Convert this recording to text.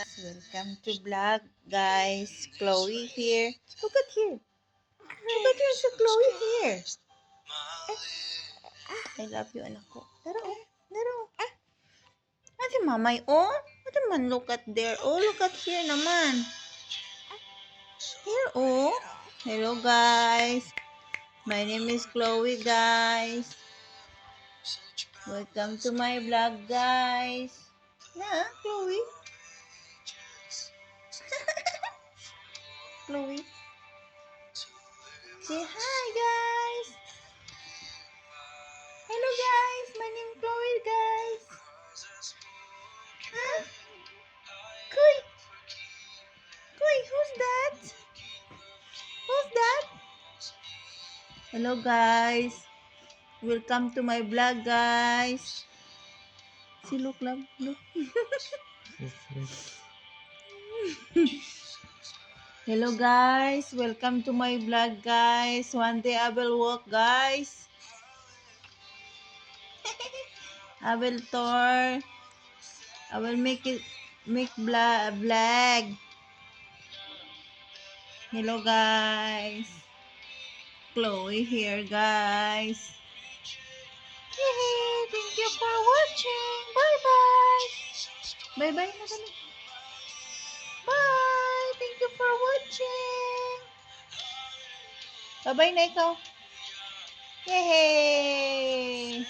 Welcome to vlog, guys. Chloe here. Look at here. Look at here, si Chloe here. I love you, anak ko. Daro. Si mamay, oh. What naman, look at there. Oh, look at here naman. Here, oh. Hello, guys. My name is Chloe, guys. Welcome to my vlog, guys. Na, Chloe. Chloe. Say hi, guys. Hello, guys. My name is Chloe, guys. Huh? Koy. Koy, who's that? Who's that? Hello, guys. Welcome to my vlog, guys. See, look, love, look. Hello, guys. Welcome to my vlog, guys. One day I will walk, guys. I will tour. I will make vlog. Hello, guys. Chloe here, guys. Yay! Thank you for watching. Bye-bye. Bye-bye na kami. Bye! Thank you for watching. Bye-bye na ikaw. Yay!